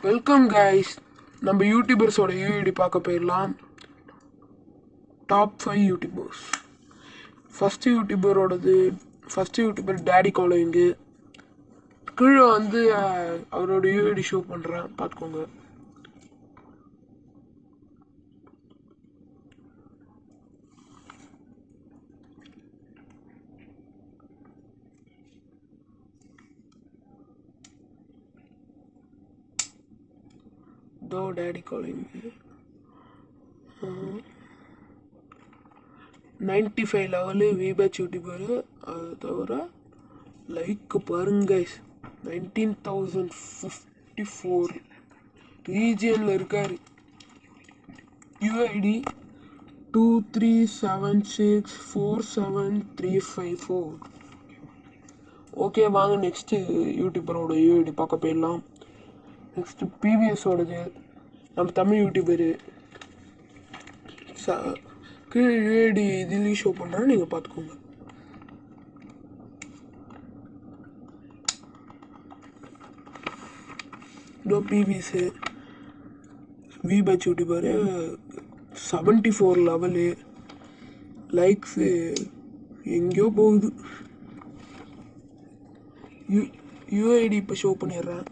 Welcome guys. நம்ம யூடியூபர்ஸோட UID பார்க்க போயிடலாம். Top 5 YouTubers. First YouTuber daddy calling. கீழே வந்து அவரோட யூஐடி ஷோ பண்ணுறேன், பார்த்துக்கோங்க. Daddy calling 95 level V badge YouTuber. அது தவிர லைக் பாருங்க, 19,054 ரீஜியனில் இருக்கார். யூஐடி 237647354. ஓகே, வாங்க நெக்ஸ்ட்டு யூடியூபரோட யூஐடி பார்க்க போயிடலாம். நெக்ஸ்ட்டு பிவிஎஸோடது, நம்ம தமிழ் யூடியூபரு. கீழே யூஐடி இதுலேயும் ஷோ பண்ணுறேன், நீங்கள் பார்த்துக்கோங்க. இதோ PVS V badge YouTuber. 74 level. Likes எங்கேயோ போகுது. யூஐடி இப்போ ஷோ பண்ணிடுறேன்.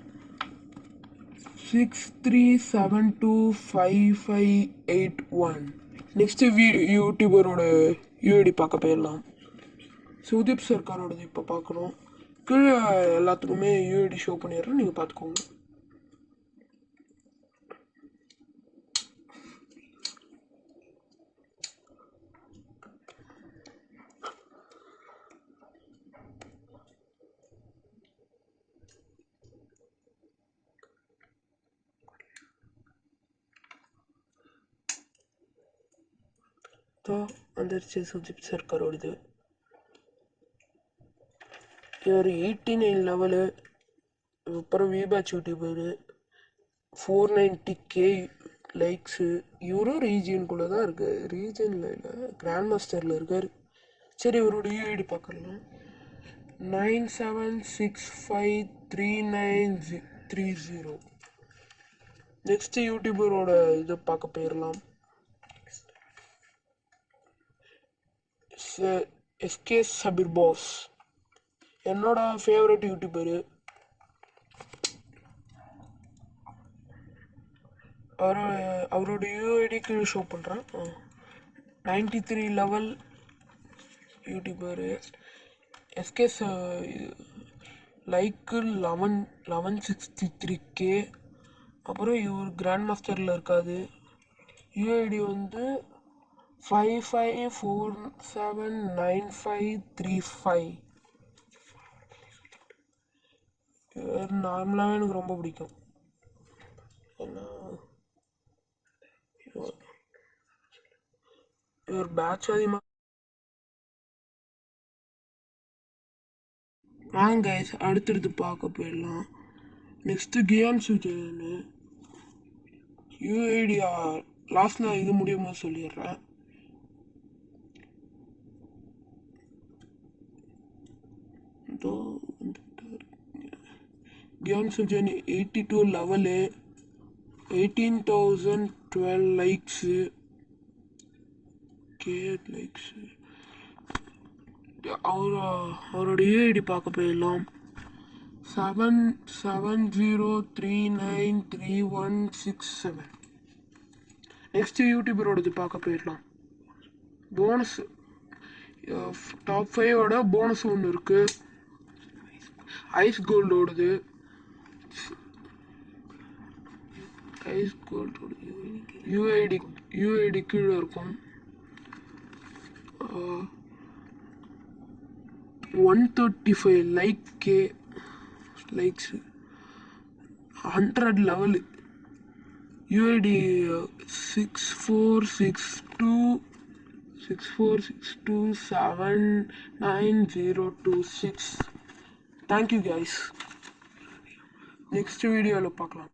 63725581. நெக்ஸ்ட்டு யூடியூபரோட யூஐடி பார்க்க போயிடலாம். சுதீப் சர்க்காரோடது இப்போ பார்க்குறோம். கீழே எல்லாத்துக்குமே யூஐடி ஷோ பண்ணிடுறேன், நீங்கள் பார்த்துக்கோங்க. வந்துருச்சு சுதீப் சர்க்காரோடது. இவர் 89 லெவலு. அப்புறம் விபேச் யூடியூபரு. 490K likes. இவரும் ரீஜியனுக்குள்ளே தான் இருக்கு. ரீஜியனில் இல்லை, கிராண்ட் மாஸ்டரில் இருக்கார். சரி, இவரோட யூஐடி பார்க்கலாம். 97653930. நெக்ஸ்ட்டு யூடியூபரோட இதை பார்க்க போயிடலாம். எஸ்கே சபீர் பாஸ், என்னோட ஃபேவரட் யூடியூபரு. அவரோட யூஐடிக்கு ஷோ பண்ணுறேன். 93 level YouTuber. SK like 1163K. அப்புறம் இவர் கிராண்ட் மாஸ்டரில் இருக்காது. யூஐடி வந்து 55479535. இவர் நார்மலாகவே எனக்கு ரொம்ப பிடிக்கும். ஏன்னா இவர் பேட்ச் அதிகமாக. வாங்க கைஸ், அடுத்தடுத்து பார்க்க போயிடலாம். நெக்ஸ்ட்டு கியான் சுஜனு யூஐடியா லாஸ்ட்டில் இது முடியுமா சொல்லிடுறேன். Gyan Sujan 82 level. 18,012 likes. Likes. அவரோட யூஐடி பார்க்க போயிடலாம். 7703933167. நெக்ஸ்ட் யூடியூபரோடது பார்க்க போயிடலாம். போனஸ் டாப் 5ஓட போனஸ் ஒன்று இருக்குது. ஐஸ் கோல்டோடது. யூஐடி கீழே இருக்கும். 135 likes. 100 level. UID 6462790026. Thank you guys. Next வீடியோவில் பார்க்கலாம்.